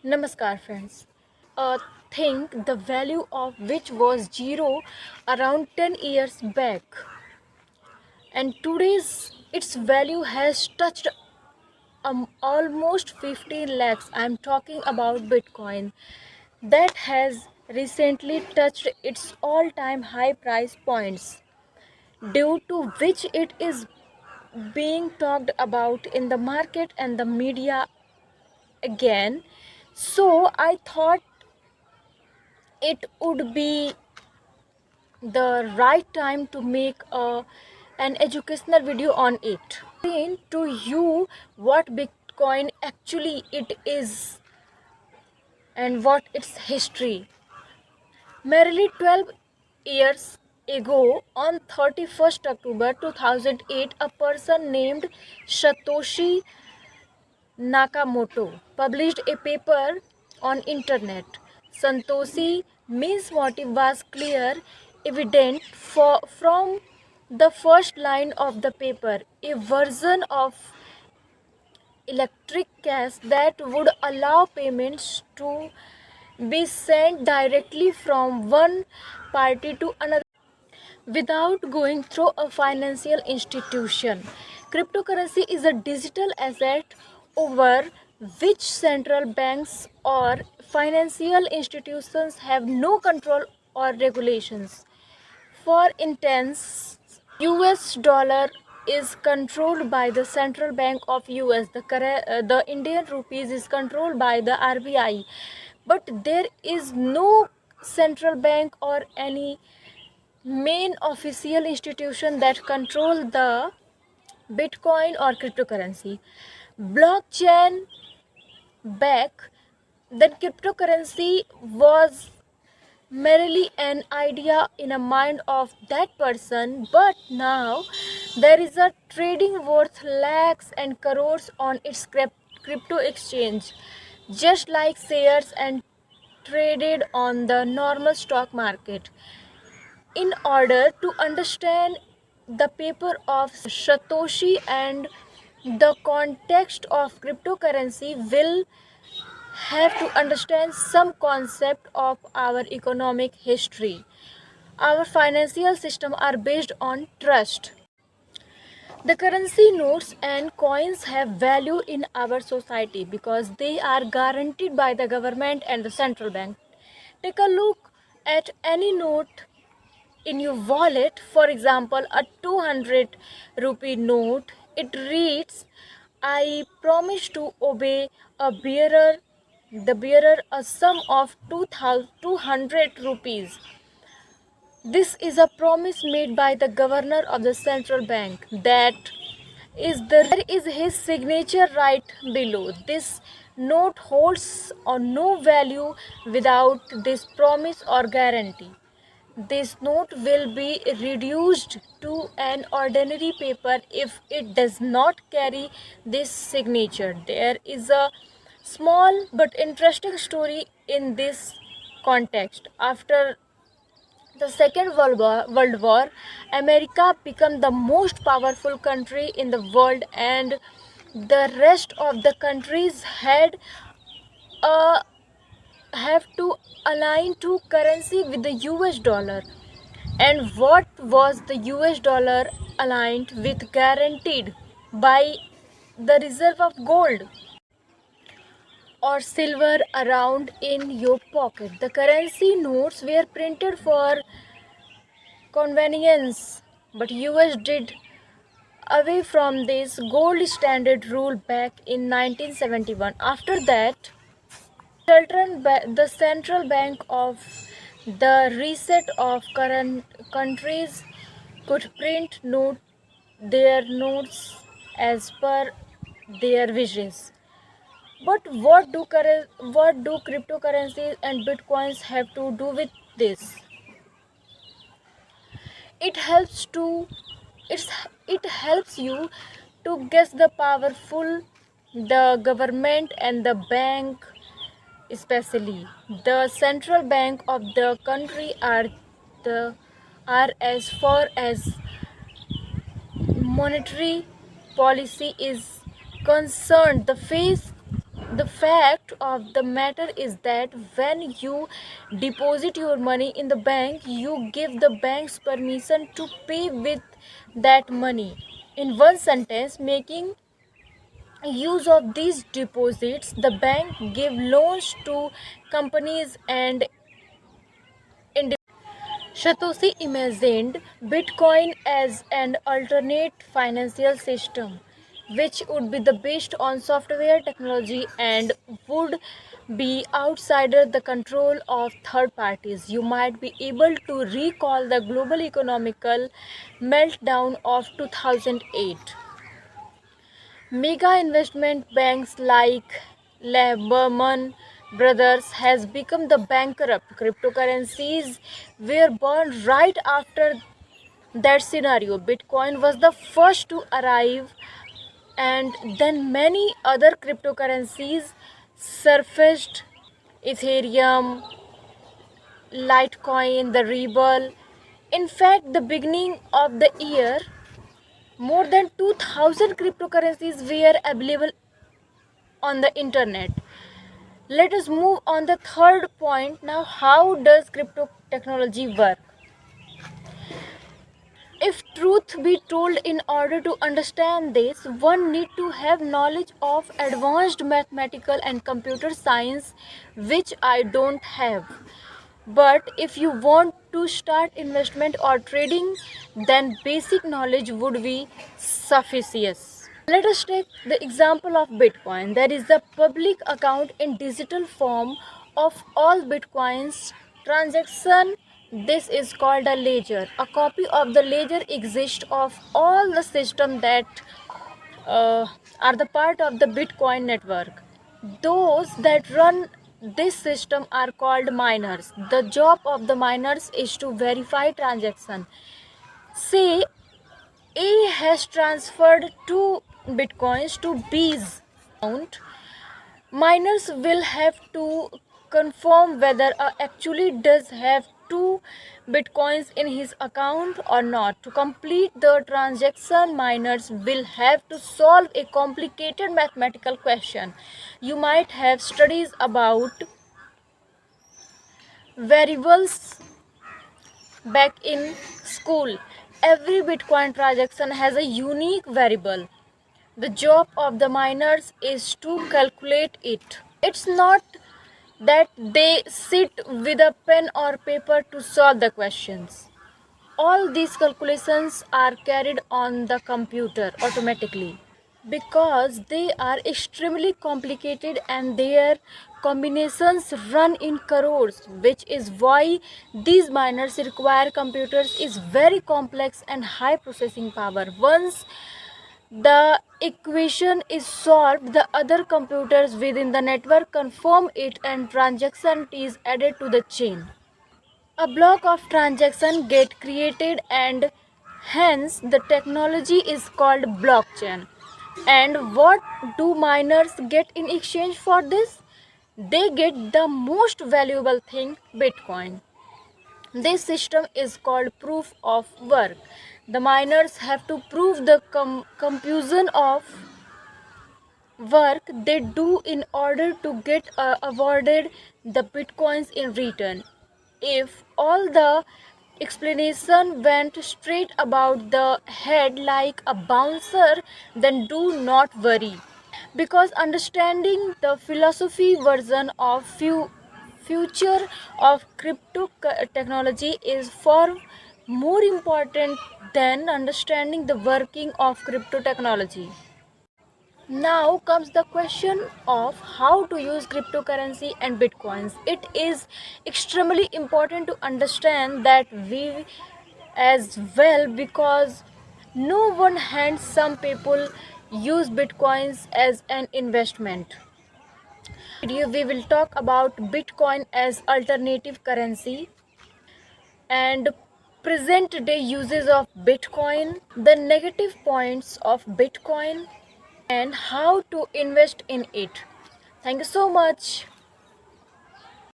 Namaskar, friends. A thing the value of which was zero around 10 years back, and today's its value has touched almost 15 lakhs. I'm talking about Bitcoin that has recently touched its all-time high price points, due to which it is being talked about in the market and the media again. So I thought it would be the right time to make an educational video on it. Explain to you what Bitcoin actually it is and what its history. Merely 12 years ago, on 31st October 2008, a person named Satoshi Nakamoto published a paper on internet. Santoshi means motive was clear, evident from the first line of the paper, a version of electric cash that would allow payments to be sent directly from one party to another without going through a financial institution. Cryptocurrency is a digital asset over which central banks or financial institutions have no control or regulations. For instance, US dollar is controlled by the Central Bank of US. The Indian rupees is controlled by the RBI. But there is no central bank or any main official institution that control the Bitcoin or cryptocurrency. Blockchain back then cryptocurrency was merely an idea in a mind of that person, but now there is a trading worth lakhs and crores on its crypto exchange, just like shares and traded on the normal stock market. In order to understand the paper of Satoshi and the context of cryptocurrency, will have to understand some concept of our economic history. Our financial system are based on trust. The currency notes and coins have value in our society because they are guaranteed by the government and the central bank. Take a look at any note in your wallet. For example, a 200 rupee note. It reads, I promise to obey a bearer a sum of 200 rupees. This is a promise made by the governor of the central bank. There is his signature right below. This note holds on no value without this promise or guarantee. This note will be reduced to an ordinary paper if it does not carry this signature. There is a small but interesting story in this context. After the Second World War, America became the most powerful country in the world, and the rest of the countries uh, have to align to currency with the US dollar. And what was the US dollar aligned with? Guaranteed by the reserve of gold or silver around in your pocket. The currency notes were printed for convenience, but US did away from this gold standard rule back in 1971. After that, the central bank of the reset of current countries could print their notes as per their wishes. But what do cryptocurrencies and bitcoins have to do with this? It helps to it's it helps you to guess the powerful, the government and the bank, especially the central bank of the country, the are as far as monetary policy is concerned, the face The fact of the matter is that when you deposit your money in the bank, you give the bank's permission to pay with that money. In one sentence, making use of these deposits, the bank give loans to companies and individuals. Satoshi imagined Bitcoin as an alternate financial system which would be the based on software technology and would be outside the control of third parties. You might be able to recall the global economical meltdown of 2008. Mega investment banks like Lehman Brothers has become the bankrupt. Cryptocurrencies were born right after that scenario. Bitcoin was the first to arrive, and then many other cryptocurrencies surfaced: Ethereum, Litecoin, the Ripple. In fact, the beginning of the year, more than 2000 cryptocurrencies were available on the internet. Let us move on the third point now. How does crypto technology work? If truth be told, in order to understand this, one need to have knowledge of advanced mathematical and computer science, which I don't have. But if you want to start investment or trading, then basic knowledge would be sufficient. Let us take the example of Bitcoin. There is the public account in digital form of all Bitcoins transaction. This is called a ledger. A copy of the ledger exists of all the system that uh, are the part of the Bitcoin network. Those that run this system are called miners. The job of the miners is to verify transaction. Say A has transferred 2 bitcoins to B's account. Miners will have to confirm whether A actually does have 2 bitcoins in his account or not. To complete the transaction, miners will have to solve a complicated mathematical question. You might have studies about variables back in school. Every Bitcoin transaction has a unique variable. The job of the miners is to calculate it. It's not that they sit with a pen or paper to solve the questions. All these calculations are carried on the computer automatically because they are extremely complicated and their combinations run in crores, which is why these miners require computers is very complex and high processing power. Once the equation is solved, the other computers within the network confirm it and transaction is added to the chain. A block of transaction get created and hence the technology is called blockchain. And what do miners get in exchange for this? They get the most valuable thing, Bitcoin. This system is called proof of work. The miners have to prove the computation of work they do in order to get awarded the bitcoins in return. If all the explanation went straight about the head like a bouncer, then do not worry, because understanding the philosophy version of future of crypto technology is far more important than understanding the working of crypto technology. Now comes the question of how to use cryptocurrency and bitcoins. It is extremely important to understand that we as well, because no one hand some people use bitcoins as an investment. Video we will talk about Bitcoin as alternative currency and present day uses of Bitcoin, the negative points of Bitcoin, and how to invest in it. Thank you so much.